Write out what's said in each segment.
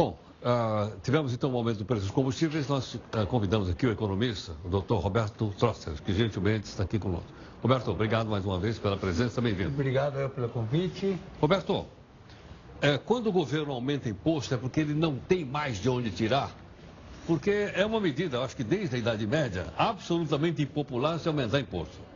Bom, tivemos então um aumento do preço dos combustíveis. Nós convidamos aqui o economista, o doutor Roberto Trosser, que gentilmente está aqui conosco. Roberto, obrigado mais uma vez pela presença, bem-vindo. Obrigado pelo convite. Roberto, quando o governo aumenta imposto é porque ele não tem mais de onde tirar? Porque é uma medida, acho que desde a Idade Média, absolutamente impopular se aumentar imposto.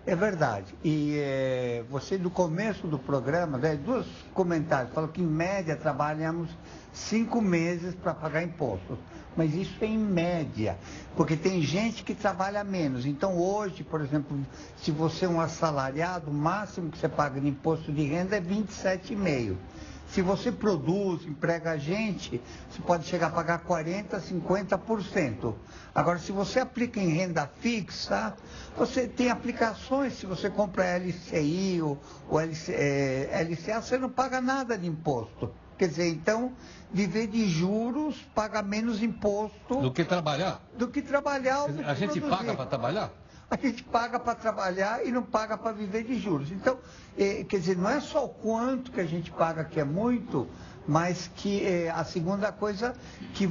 É verdade. E você, no começo do programa, dois comentários, falou que em média trabalhamos 5 meses para pagar imposto. Mas isso é em média, porque tem gente que trabalha menos. Então hoje, por exemplo, se você é um assalariado, o máximo que você paga de imposto de renda é 27,5%. Se você produz, emprega gente, você pode chegar a pagar 40%, 50%. Agora, se você aplica em renda fixa, você tem aplicações, se você compra LCI ou LCA, você não paga nada de imposto. Quer dizer, então, viver de juros paga menos imposto... Do que trabalhar? Do que trabalhar. A gente paga para trabalhar? A gente paga para trabalhar e não paga para viver de juros. Então, quer dizer, não é só o quanto que a gente paga, que é muito, mas que a segunda coisa, que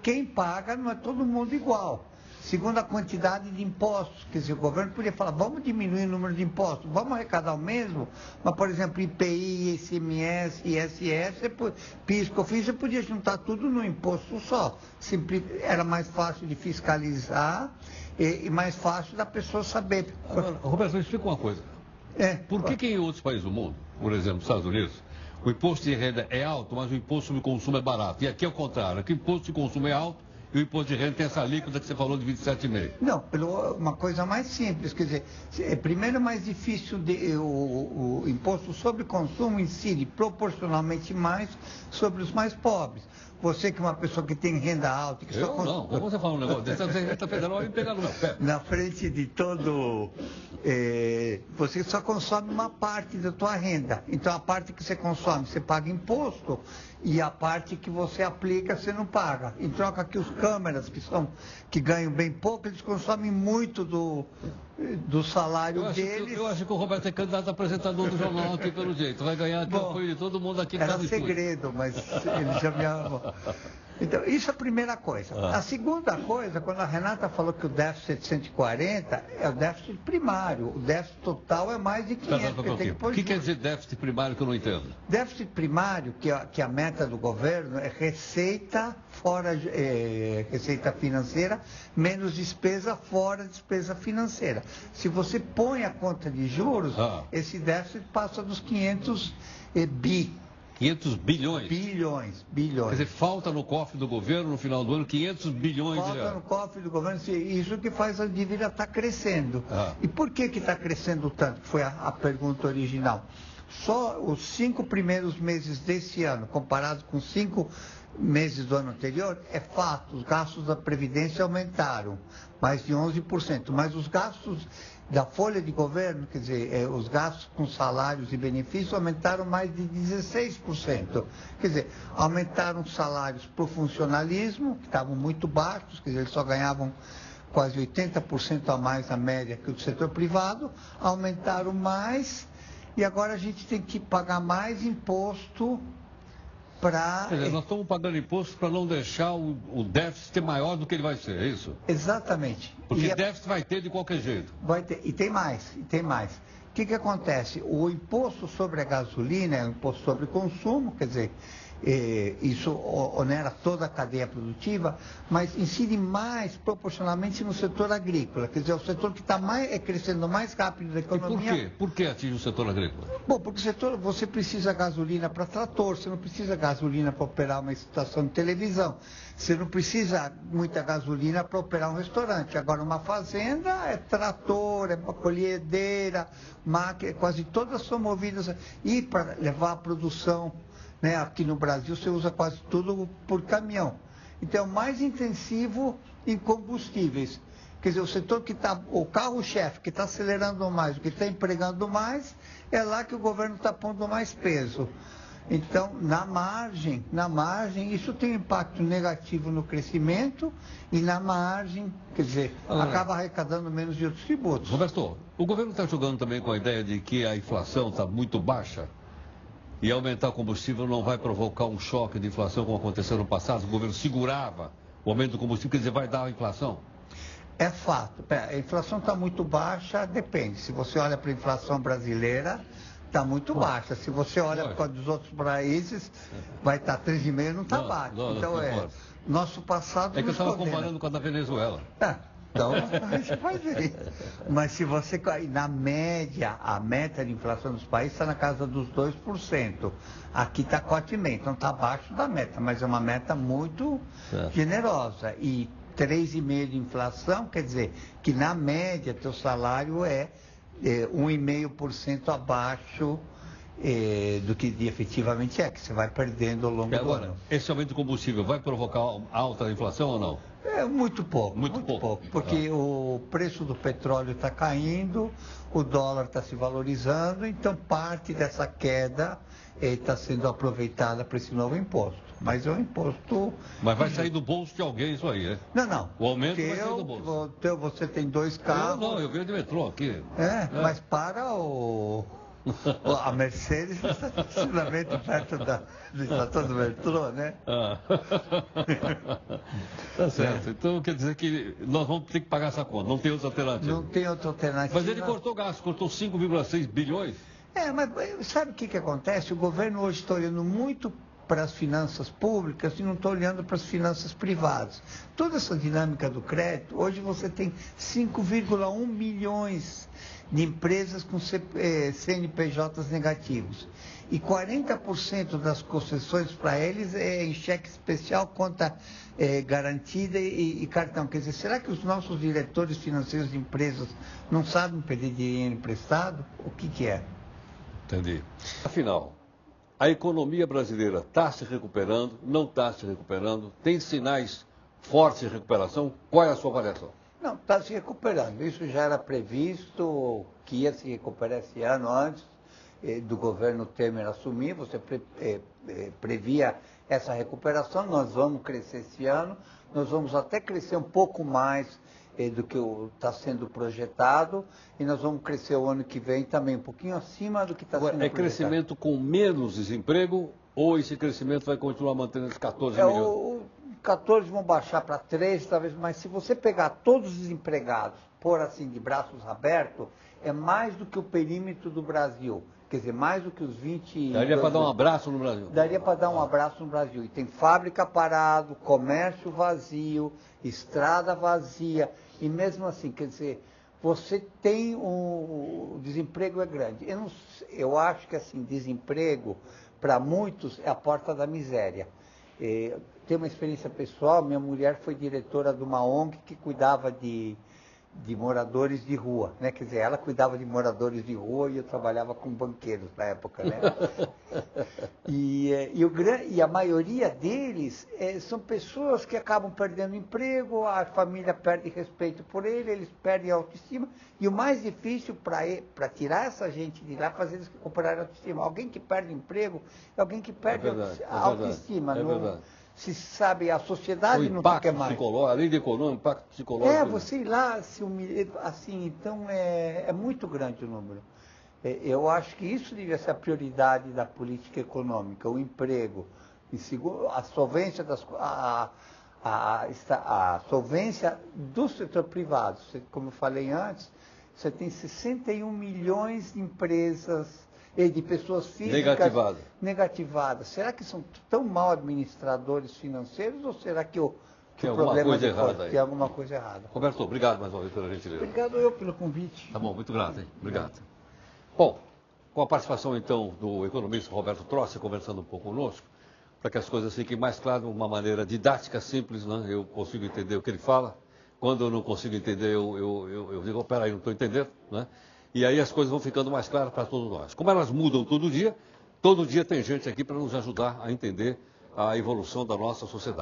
quem paga não é todo mundo igual. Segundo a quantidade de impostos, quer dizer, o governo podia falar, vamos diminuir o número de impostos, vamos arrecadar o mesmo, mas, por exemplo, IPI, ICMS, ISS, PIS, COFINS, você podia juntar tudo num imposto só. Era mais fácil de fiscalizar e mais fácil da pessoa saber. Agora, Roberto, me explica uma coisa. Por que em outros países do mundo, por exemplo, nos Estados Unidos, o imposto de renda é alto, mas o imposto sobre consumo é barato? E aqui é o contrário, aqui o imposto de consumo é alto, e o imposto de renda tem essa alíquota que você falou de 27,5%. Não, uma coisa mais simples, quer dizer, primeiro mais difícil, o imposto sobre consumo incide proporcionalmente mais sobre os mais pobres. Você que é uma pessoa que tem renda alta... Que não, como você fala um negócio desse, a Receita Federal vai me pegar no meu pé. Na frente de todo... você só consome uma parte da tua renda. Então, a parte que você consome, você paga imposto, e a parte que você aplica, você não paga. Em troca que os câmeras, que ganham bem pouco, eles consomem muito do salário deles. Eu acho que o Roberto é candidato a apresentador do jornal aqui, pelo jeito. Vai ganhar aqui o apoio de todo mundo aqui. Era segredo, mas ele já me amou. Então, isso é a primeira coisa. A segunda coisa, quando a Renata falou que o déficit é de 140, é o déficit primário. O déficit total é mais de 500. O que quer dizer déficit primário que eu não entendo? Déficit primário, que a meta do governo é receita receita financeira, menos despesa fora despesa financeira. Se você põe a conta de juros, esse déficit passa dos 500 bi. 500 bilhões? Bilhões. Quer dizer, falta no cofre do governo no final do ano 500 bilhões de reais. Falta no cofre do governo, isso que faz a dívida estar crescendo. E por que está crescendo tanto? Foi a pergunta original. Só os 5 primeiros meses desse ano, comparados com 5 meses do ano anterior, é fato, os gastos da Previdência aumentaram mais de 11%, mas os gastos da folha de governo, quer dizer, os gastos com salários e benefícios aumentaram mais de 16%. Quer dizer, aumentaram os salários para o funcionalismo, que estavam muito baixos, quer dizer, eles só ganhavam quase 80% a mais na média que o do setor privado, aumentaram mais e agora a gente tem que pagar mais imposto para... Quer dizer, nós estamos pagando imposto para não deixar o déficit maior do que ele vai ser, é isso? Exatamente. Porque déficit vai ter de qualquer jeito. Vai ter, e tem mais. O que acontece? O imposto sobre a gasolina é um imposto sobre consumo, quer dizer, isso onera toda a cadeia produtiva, mas incide mais proporcionalmente no setor agrícola, quer dizer, é o setor que está crescendo mais rápido da economia. E por quê? Por que atinge o setor agrícola? Bom, porque você precisa gasolina para trator, você não precisa gasolina para operar uma estação de televisão, você não precisa muita gasolina para operar um restaurante. Agora, uma fazenda é trator, é uma colhedeira, máquina, quase todas são movidas, e para levar a produção, né, aqui no Brasil você usa quase tudo por caminhão. Então, é o mais intensivo em combustíveis. Quer dizer, o setor que está, o carro-chefe, que está acelerando mais, o que está empregando mais, é lá que o governo está pondo mais peso. Então, na margem, isso tem um impacto negativo no crescimento e na margem, quer dizer, acaba arrecadando menos de outros tributos. Roberto, o governo está jogando também com a ideia de que a inflação está muito baixa E aumentar o combustível não vai provocar um choque de inflação como aconteceu no passado? O governo segurava o aumento do combustível, quer dizer, vai dar a inflação? É fato. A inflação está muito baixa, depende. Se você olha para a inflação brasileira, está muito baixa. Se você olha para os outros países, vai estar 3,5%, não está baixo. Então, nosso passado... É que eu estava comparando com a da Venezuela. Então, a gente faz isso. Mas se você... Na média, a meta de inflação dos países está na casa dos 2%. Aqui está 4,5%. Então, está abaixo da meta, mas é uma meta muito generosa. E 3,5% de inflação, quer dizer que na média teu salário é 1,5% abaixo do que efetivamente é, que você vai perdendo ao longo do ano. Esse aumento do combustível vai provocar alta inflação ou não? Muito pouco. Muito pouco. Porque o preço do petróleo está caindo, o dólar está se valorizando, então parte dessa queda está sendo aproveitada para esse novo imposto. Mas é um imposto... Mas vai sair do bolso de alguém isso aí, né? Não. O aumento vai sair do bolso. Você tem 2 carros... Eu venho de metrô aqui. Mas para a Mercedes está no estacionamento perto da estação do metrô, né? Tá certo. Então quer dizer que nós vamos ter que pagar essa conta, não tem outra alternativa. Não tem outra alternativa. Mas ele cortou gasto, cortou 5,6 bilhões. Mas sabe o que acontece? O governo hoje está olhando muito para as finanças públicas e não está olhando para as finanças privadas. Toda essa dinâmica do crédito, hoje você tem 5,1 milhões de empresas com CNPJs negativos. E 40% das concessões para eles é em cheque especial, conta garantida e cartão. Quer dizer, será que os nossos diretores financeiros de empresas não sabem pedir dinheiro emprestado? O que é? Entendi. Afinal, a economia brasileira está se recuperando, não está se recuperando? Tem sinais fortes de recuperação? Qual é a sua avaliação? Não, está se recuperando. Isso já era previsto que ia se recuperar esse ano antes do governo Temer assumir. Você previa essa recuperação. Nós vamos crescer esse ano. Nós vamos até crescer um pouco mais do que está sendo projetado. E nós vamos crescer o ano que vem também um pouquinho acima do que está sendo projetado. É crescimento com menos desemprego ou esse crescimento vai continuar mantendo esses 14 milhões? 14 vão baixar para 13, talvez, mas se você pegar todos os desempregados, pôr assim de braços abertos, é mais do que o perímetro do Brasil. Quer dizer, mais do que os 20... Daria para dar um abraço no Brasil? Daria para dar um abraço no Brasil. E tem fábrica parado, comércio vazio, estrada vazia. E mesmo assim, quer dizer, você tem o desemprego é grande. Eu acho que assim, desemprego, para muitos, é a porta da miséria. Tenho uma experiência pessoal, minha mulher foi diretora de uma ONG que cuidava de moradores de rua, né? Quer dizer, ela cuidava de moradores de rua e eu trabalhava com banqueiros na época, né? E a maioria deles são pessoas que acabam perdendo emprego, a família perde respeito por eles perdem a autoestima, e o mais difícil para tirar essa gente de lá é fazer eles recuperarem a autoestima. Alguém que perde emprego é alguém que perde a autoestima. É verdade. Se sabe, a sociedade não quer mais. Além de econômico, impacto psicológico. Você ir lá se humilhar, assim, então é muito grande o número. Eu acho que isso devia ser a prioridade da política econômica, o emprego, a solvência a solvência do setor privado. Como eu falei antes, você tem 61 milhões de empresas de pessoas físicas negativadas. Será que são tão mal administradores financeiros ou será que o problema tem alguma coisa errada? Roberto, obrigado mais uma vez pela gentileza. Obrigado eu pelo convite. Tá bom, muito grato, hein? Obrigado. Bom, com a participação então do economista Roberto Trossi conversando um pouco conosco, para que as coisas fiquem mais claras de uma maneira didática, simples, né? Eu consigo entender o que ele fala. Quando eu não consigo entender, eu digo, peraí, não estou entendendo, né? E aí as coisas vão ficando mais claras para todos nós. Como elas mudam todo dia tem gente aqui para nos ajudar a entender a evolução da nossa sociedade.